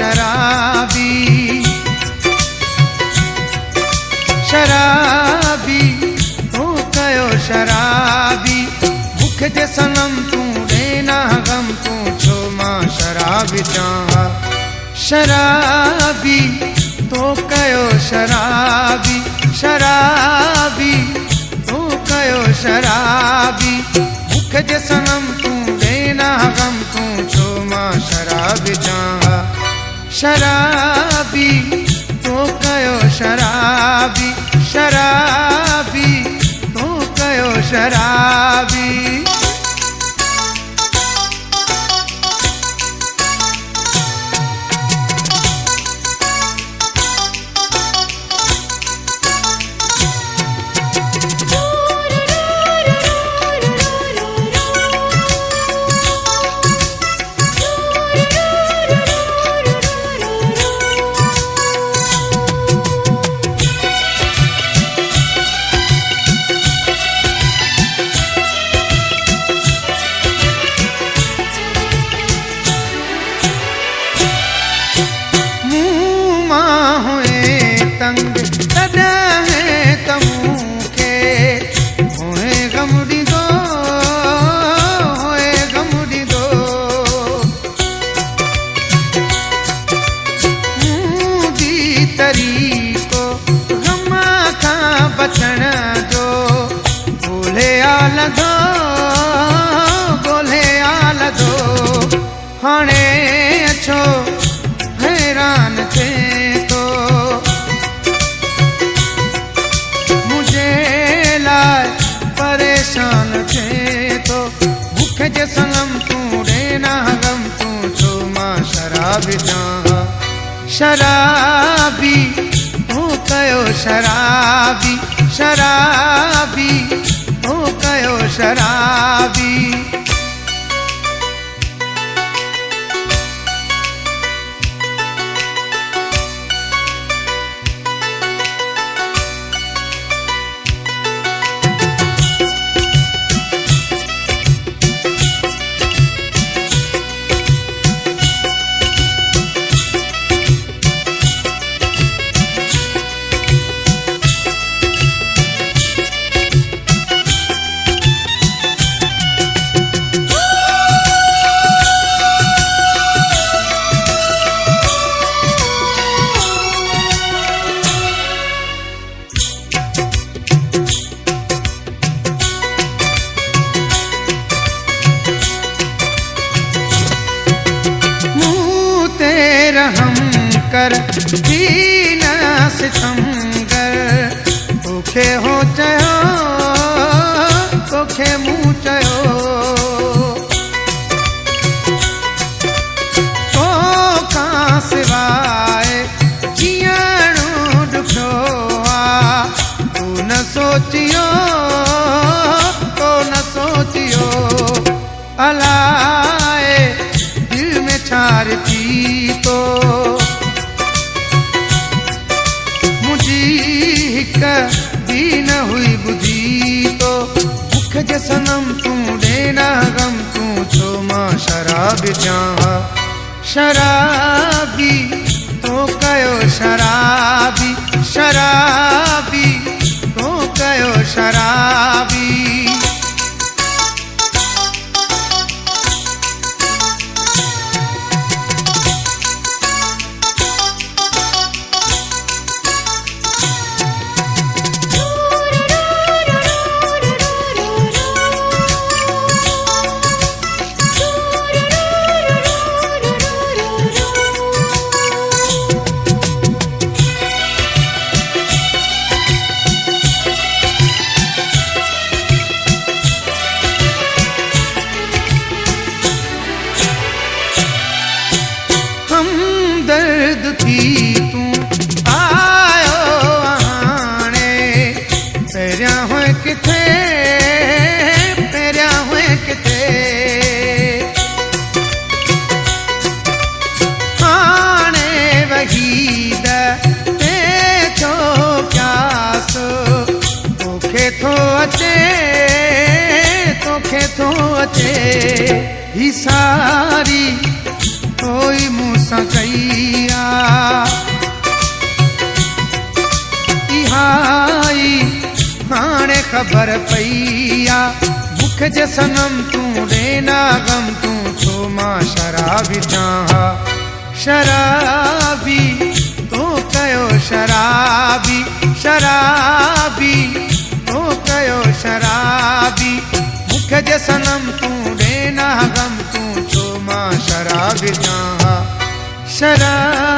शराबी शराबी तू कयो शराबी मुख जे सनम तू देना गम तू छो मां शराबी चाहा शराबी तो कयो शराबी शराबी तो कयो शराबी मुख जे सनम तू देना गम तू छो मां शराबी चाहा शराबी तो कयो शराबी शराबी तो कयो शराबी बचण जो गोले आल दो हाणे अछो हैरान थे तो मुझे लाए परेशान थे तो मुख जे सनम तू देना गम तू छो मां शराबी चाहा शराबी तू कयो शराबी शराबी तू कयो शराबी रहम कर दीना सितम कर तोखे हो चयो तोखे मुँह चयो तोखां सिवाए जीअणो ॾुखियो आहे तू न सोचियो अलाए दिल में छार थी तो मुझी हिक दी न हुई बुधी तो मुख जे सनम तू देना गम तू छो मां शराबी चाहा शराबी तो कयो शराबी शराबी तो कयो शराबी दर्द थी तू आयो हाणे पहिरियां हुए किथे हाणे वहीद ते छो प्यास तोखे थो अचे ही सारी कोई मूं सां कईया इहाई हाणे ख़बर पईया मुख जे सनम तूं ॾेना गम तूं छो मां शराबी चाहा शराबी तो कयो शराबी शराबी तो कयो शराबी मुख जे सनम तूं ॾेना गम तूं छो मां शराबी चाहा शराबी